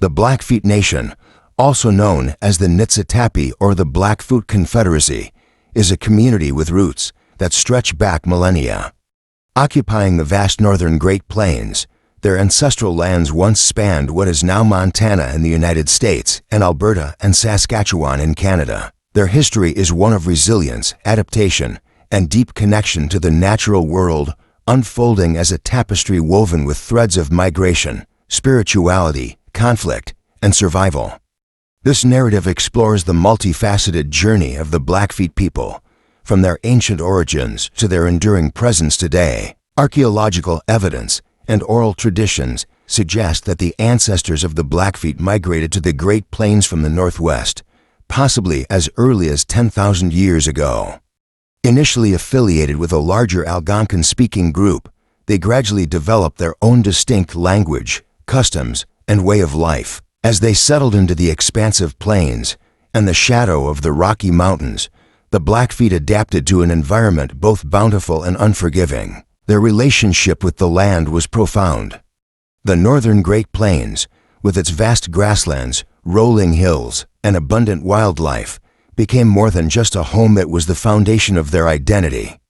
The Blackfeet Nation, also known as the Niitsitapi or the Blackfoot Confederacy, is a community with roots that stretch back millennia. Occupying the vast northern Great Plains, their ancestral lands once spanned what is now Montana in the United States and Alberta and Saskatchewan in Canada. Their history is one of resilience, adaptation, and deep connection to the natural world, unfolding as a tapestry woven with threads of migration, spirituality, conflict, and survival. This narrative explores the multifaceted journey of the Blackfeet people, from their ancient origins to their enduring presence today. Archaeological evidence and oral traditions suggest that the ancestors of the Blackfeet migrated to the Great Plains from the northwest, possibly as early as 10,000 years ago. Initially affiliated with a larger Algonquin-speaking group, they gradually developed their own distinct language, customs, and way of life. As they settled into the expansive plains and the shadow of the Rocky Mountains, the Blackfeet adapted to an environment both bountiful and unforgiving. Their relationship with the land was profound. The northern Great Plains, with its vast grasslands, rolling hills, and abundant wildlife, became more than just a home. It was the foundation of their identity.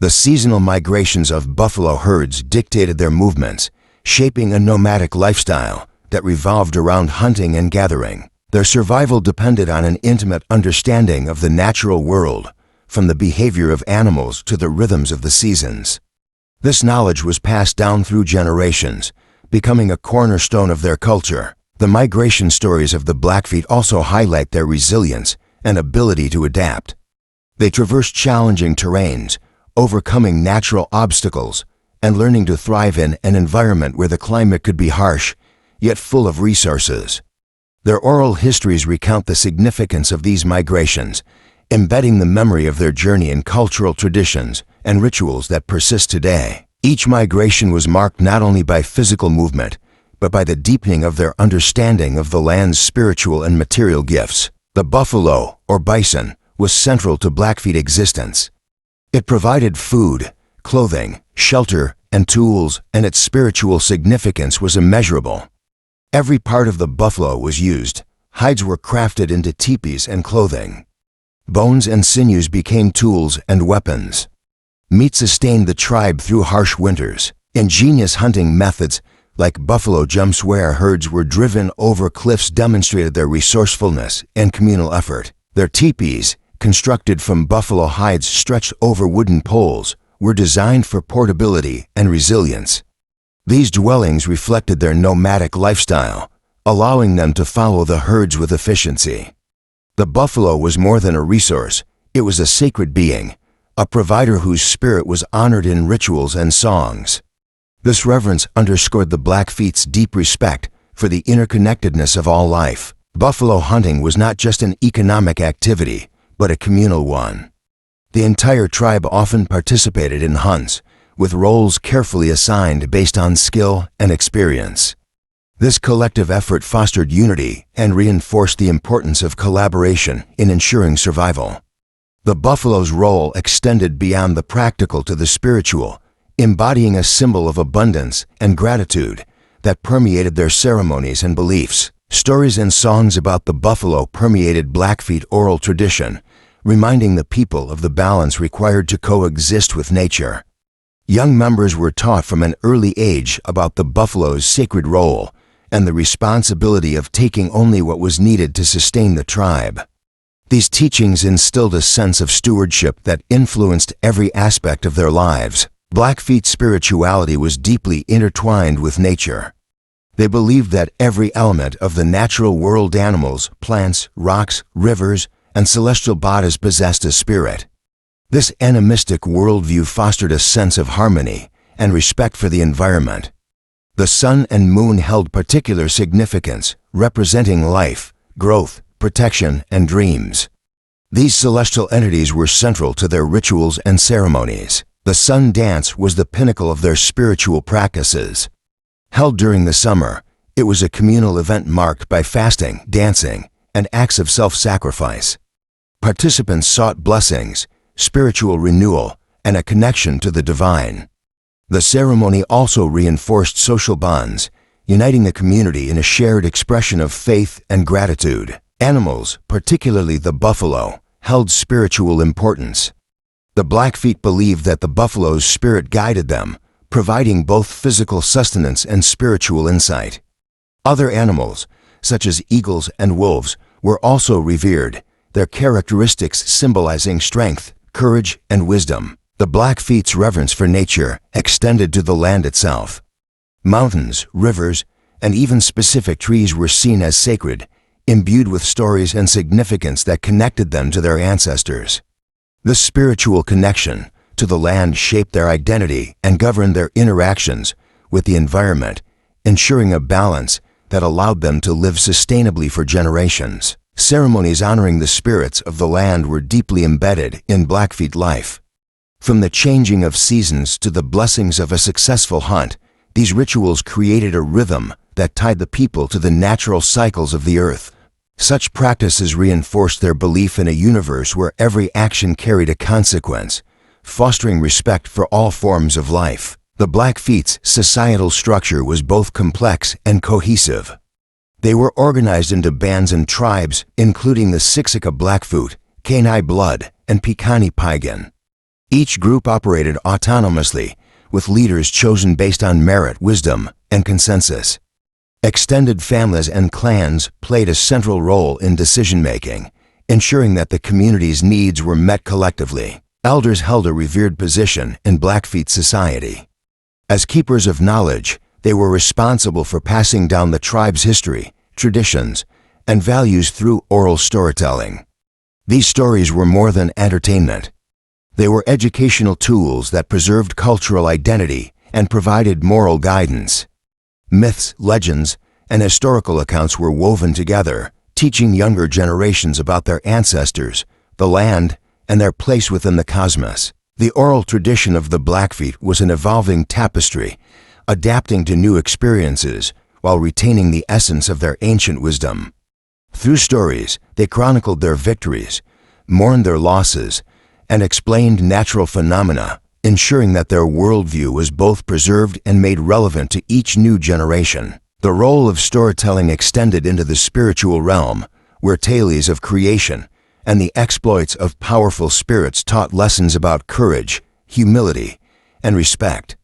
The seasonal migrations of buffalo herds dictated their movements, shaping a nomadic lifestyle that revolved around hunting and gathering. Their survival depended on an intimate understanding of the natural world, from the behavior of animals to the rhythms of the seasons. This knowledge was passed down through generations, becoming a cornerstone of their culture. The migration stories of the Blackfeet also highlight their resilience and ability to adapt. They traversed challenging terrains, overcoming natural obstacles, and learning to thrive in an environment where the climate could be harsh, yet full of resources. Their oral histories recount the significance of these migrations, embedding the memory of their journey in cultural traditions and rituals that persist today. Each migration was marked not only by physical movement, but by the deepening of their understanding of the land's spiritual and material gifts. The buffalo, or bison, was central to Blackfeet existence. It provided food, clothing, shelter, and tools, and its spiritual significance was immeasurable. Every part of the buffalo was used. Hides were crafted into teepees and clothing. Bones and sinews became tools and weapons. Meat sustained the tribe through harsh winters. Ingenious hunting methods, like buffalo jumps where herds were driven over cliffs, demonstrated their resourcefulness and communal effort. Their teepees, constructed from buffalo hides stretched over wooden poles, were designed for portability and resilience. These dwellings reflected their nomadic lifestyle, allowing them to follow the herds with efficiency. The buffalo was more than a resource. It was a sacred being, a provider whose spirit was honored in rituals and songs. This reverence underscored the Blackfeet's deep respect for the interconnectedness of all life. Buffalo hunting was not just an economic activity, but a communal one. The entire tribe often participated in hunts, with roles carefully assigned based on skill and experience. This collective effort fostered unity and reinforced the importance of collaboration in ensuring survival. The buffalo's role extended beyond the practical to the spiritual, embodying a symbol of abundance and gratitude that permeated their ceremonies and beliefs. Stories and songs about the buffalo permeated Blackfeet oral tradition, reminding the people of the balance required to coexist with nature. Young members were taught from an early age about the buffalo's sacred role and the responsibility of taking only what was needed to sustain the tribe. These teachings instilled a sense of stewardship that influenced every aspect of their lives. Blackfeet spirituality was deeply intertwined with nature. They believed that every element of the natural world, animals, plants, rocks, rivers, and celestial bodies, possessed a spirit. This animistic worldview fostered a sense of harmony and respect for the environment. The sun and moon held particular significance, representing life, growth, protection, and dreams. These celestial entities were central to their rituals and ceremonies. The sun dance was the pinnacle of their spiritual practices. Held during the summer, it was a communal event marked by fasting, dancing, and acts of self-sacrifice. Participants sought blessings, spiritual renewal, and a connection to the divine. The ceremony also reinforced social bonds, uniting the community in a shared expression of faith and gratitude. Animals, particularly the buffalo, held spiritual importance. The Blackfeet believed that the buffalo's spirit guided them, providing both physical sustenance and spiritual insight. Other animals, such as eagles and wolves, were also revered, their characteristics symbolizing strength, courage, and wisdom. The Blackfeet's reverence for nature extended to the land itself. Mountains, rivers, and even specific trees were seen as sacred, imbued with stories and significance that connected them to their ancestors. This spiritual connection to the land shaped their identity and governed their interactions with the environment, ensuring a balance that allowed them to live sustainably for generations. Ceremonies honoring the spirits of the land were deeply embedded in Blackfeet life. From the changing of seasons to the blessings of a successful hunt, these rituals created a rhythm that tied the people to the natural cycles of the earth. Such practices reinforced their belief in a universe where every action carried a consequence, fostering respect for all forms of life. The Blackfeet's societal structure was both complex and cohesive. They were organized into bands and tribes, including the Siksika Blackfoot, Kainai Blood, and Piikani Paigan. Each group operated autonomously, with leaders chosen based on merit, wisdom, and consensus. Extended families and clans played a central role in decision-making, ensuring that the community's needs were met collectively. Elders held a revered position in Blackfeet society. As keepers of knowledge, they were responsible for passing down the tribe's history, traditions, and values through oral storytelling. These stories were more than entertainment. They were educational tools that preserved cultural identity and provided moral guidance. Myths, legends, and historical accounts were woven together, teaching younger generations about their ancestors, the land, and their place within the cosmos. The oral tradition of the Blackfeet was an evolving tapestry, adapting to new experiences while retaining the essence of their ancient wisdom. Through stories, they chronicled their victories, mourned their losses, and explained natural phenomena, ensuring that their worldview was both preserved and made relevant to each new generation. The role of storytelling extended into the spiritual realm, where tales of creation and the exploits of powerful spirits taught lessons about courage, humility, and respect.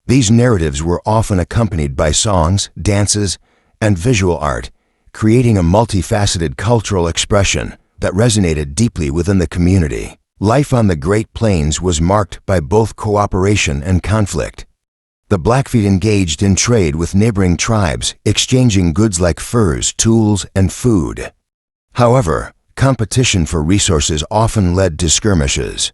These narratives were often accompanied by songs, dances, and visual art, creating a multifaceted cultural expression that resonated deeply within the community. Life on the Great Plains was marked by both cooperation and conflict. The Blackfeet engaged in trade with neighboring tribes, exchanging goods like furs, tools, and food. However, competition for resources often led to skirmishes.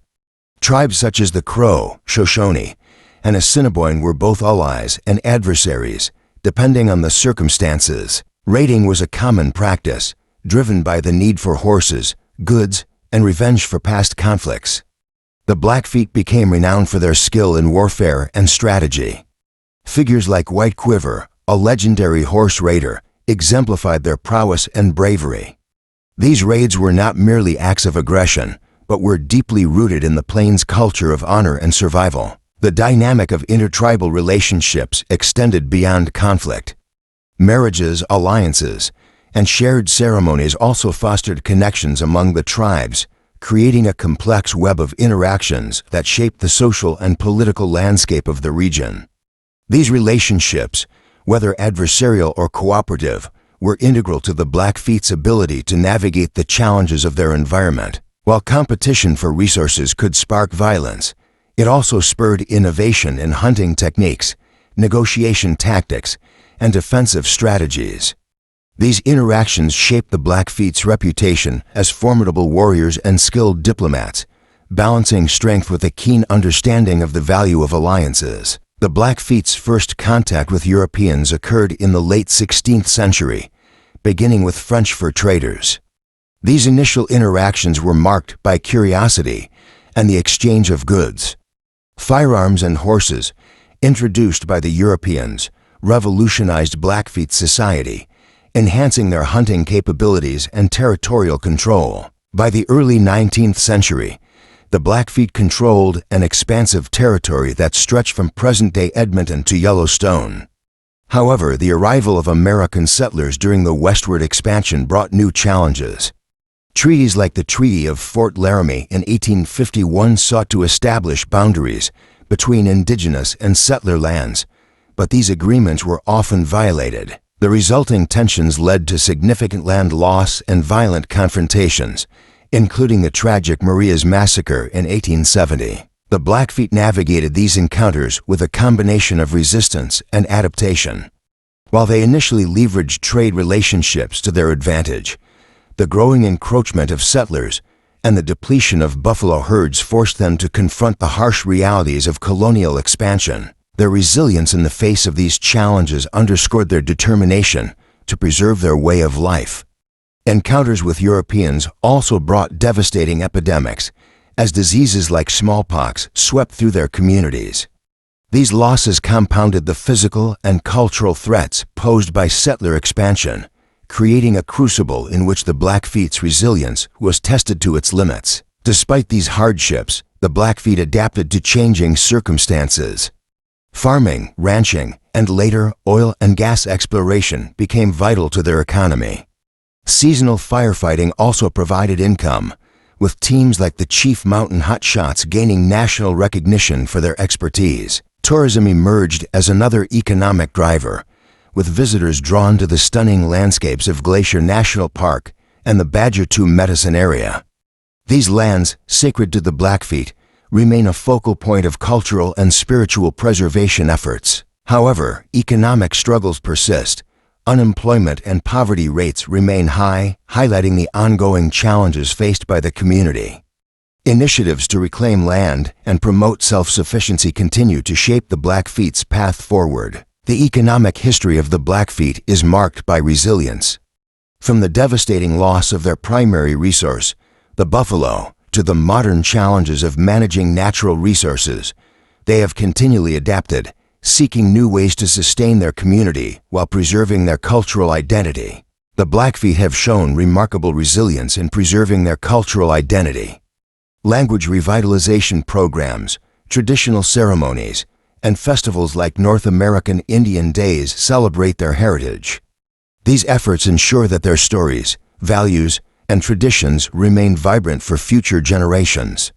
Tribes such as the Crow, Shoshone, and Assiniboine were both allies and adversaries, depending on the circumstances. Raiding was a common practice, driven by the need for horses, goods, and revenge for past conflicts. The Blackfeet became renowned for their skill in warfare and strategy. Figures like White Quiver, a legendary horse raider, exemplified their prowess and bravery. These raids were not merely acts of aggression, but were deeply rooted in the Plains culture of honor and survival. The dynamic of intertribal relationships extended beyond conflict. Marriages, alliances, and shared ceremonies also fostered connections among the tribes, creating a complex web of interactions that shaped the social and political landscape of the region. These relationships, whether adversarial or cooperative, were integral to the Blackfeet's ability to navigate the challenges of their environment. While competition for resources could spark violence, it also spurred innovation in hunting techniques, negotiation tactics, and defensive strategies. These interactions shaped the Blackfeet's reputation as formidable warriors and skilled diplomats, balancing strength with a keen understanding of the value of alliances. The Blackfeet's first contact with Europeans occurred in the late 16th century, beginning with French fur traders. These initial interactions were marked by curiosity and the exchange of goods. Firearms and horses, introduced by the Europeans, revolutionized Blackfeet society, enhancing their hunting capabilities and territorial control. By the early 19th century, the Blackfeet controlled an expansive territory that stretched from present-day Edmonton to Yellowstone. However, the arrival of American settlers during the westward expansion brought new challenges. Treaties like the Treaty of Fort Laramie in 1851 sought to establish boundaries between indigenous and settler lands, but these agreements were often violated. The resulting tensions led to significant land loss and violent confrontations, including the tragic Maria's Massacre in 1870. The Blackfeet navigated these encounters with a combination of resistance and adaptation. While they initially leveraged trade relationships to their advantage, the growing encroachment of settlers and the depletion of buffalo herds forced them to confront the harsh realities of colonial expansion. Their resilience in the face of these challenges underscored their determination to preserve their way of life. Encounters with Europeans also brought devastating epidemics, as diseases like smallpox swept through their communities. These losses compounded the physical and cultural threats posed by settler expansion, creating a crucible in which the Blackfeet's resilience was tested to its limits. Despite these hardships, the Blackfeet adapted to changing circumstances. Farming, ranching, and later oil and gas exploration became vital to their economy. Seasonal firefighting also provided income, with teams like the Chief Mountain Hotshots gaining national recognition for their expertise. Tourism emerged as another economic driver, with visitors drawn to the stunning landscapes of Glacier National Park and the Badger II Medicine area. These lands, sacred to the Blackfeet, remain a focal point of cultural and spiritual preservation efforts. However, economic struggles persist. Unemployment and poverty rates remain high, highlighting the ongoing challenges faced by the community. Initiatives to reclaim land and promote self-sufficiency continue to shape the Blackfeet's path forward. The economic history of the Blackfeet is marked by resilience. From the devastating loss of their primary resource, the buffalo, to the modern challenges of managing natural resources, they have continually adapted, seeking new ways to sustain their community while preserving their cultural identity. The Blackfeet have shown remarkable resilience in preserving their cultural identity. Language revitalization programs, traditional ceremonies, and festivals like North American Indian Days celebrate their heritage. These efforts ensure that their stories, values, and traditions remain vibrant for future generations.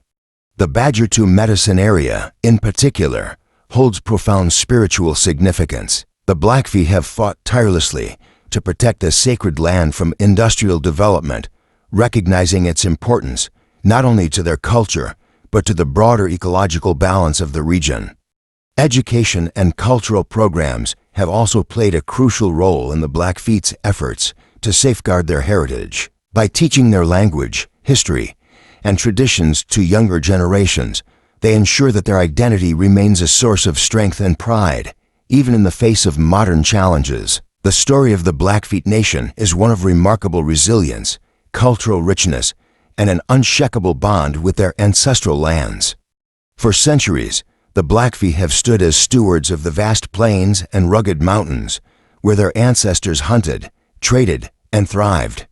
The Badger II Medicine area, in particular, holds profound spiritual significance. The Blackfeet have fought tirelessly to protect this sacred land from industrial development, recognizing its importance not only to their culture, but to the broader ecological balance of the region. Education and cultural programs have also played a crucial role in the Blackfeet's efforts to safeguard their heritage. By teaching their language, history, and traditions to younger generations, they ensure that their identity remains a source of strength and pride, even in the face of modern challenges. The story of the Blackfeet Nation is one of remarkable resilience, cultural richness, and an unshakable bond with their ancestral lands. For centuries, the Blackfeet have stood as stewards of the vast plains and rugged mountains, where their ancestors hunted, traded, and thrived.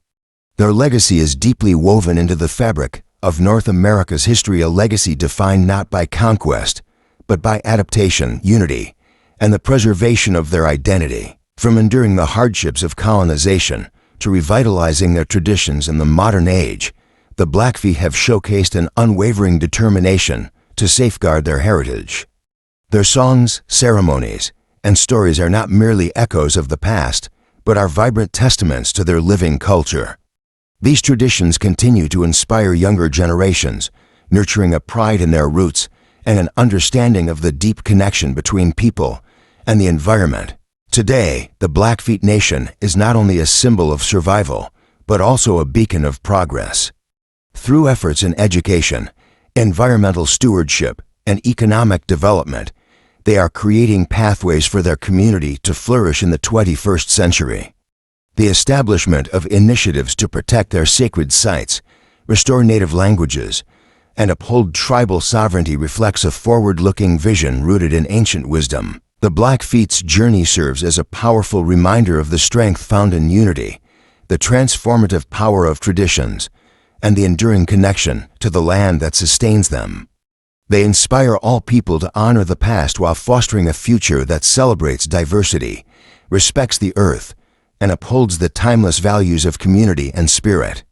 Their legacy is deeply woven into the fabric of North America's history, a legacy defined not by conquest, but by adaptation, unity, and the preservation of their identity. From enduring the hardships of colonization to revitalizing their traditions in the modern age, the Blackfeet have showcased an unwavering determination to safeguard their heritage. Their songs, ceremonies, and stories are not merely echoes of the past, but are vibrant testaments to their living culture. These traditions continue to inspire younger generations, nurturing a pride in their roots and an understanding of the deep connection between people and the environment. Today, the Blackfeet Nation is not only a symbol of survival, but also a beacon of progress. Through efforts in education, environmental stewardship, and economic development, they are creating pathways for their community to flourish in the 21st century. The establishment of initiatives to protect their sacred sites, restore native languages, and uphold tribal sovereignty reflects a forward-looking vision rooted in ancient wisdom. The Blackfeet's journey serves as a powerful reminder of the strength found in unity, the transformative power of traditions, and the enduring connection to the land that sustains them. They inspire all people to honor the past while fostering a future that celebrates diversity, respects the earth, and upholds the timeless values of community and spirit.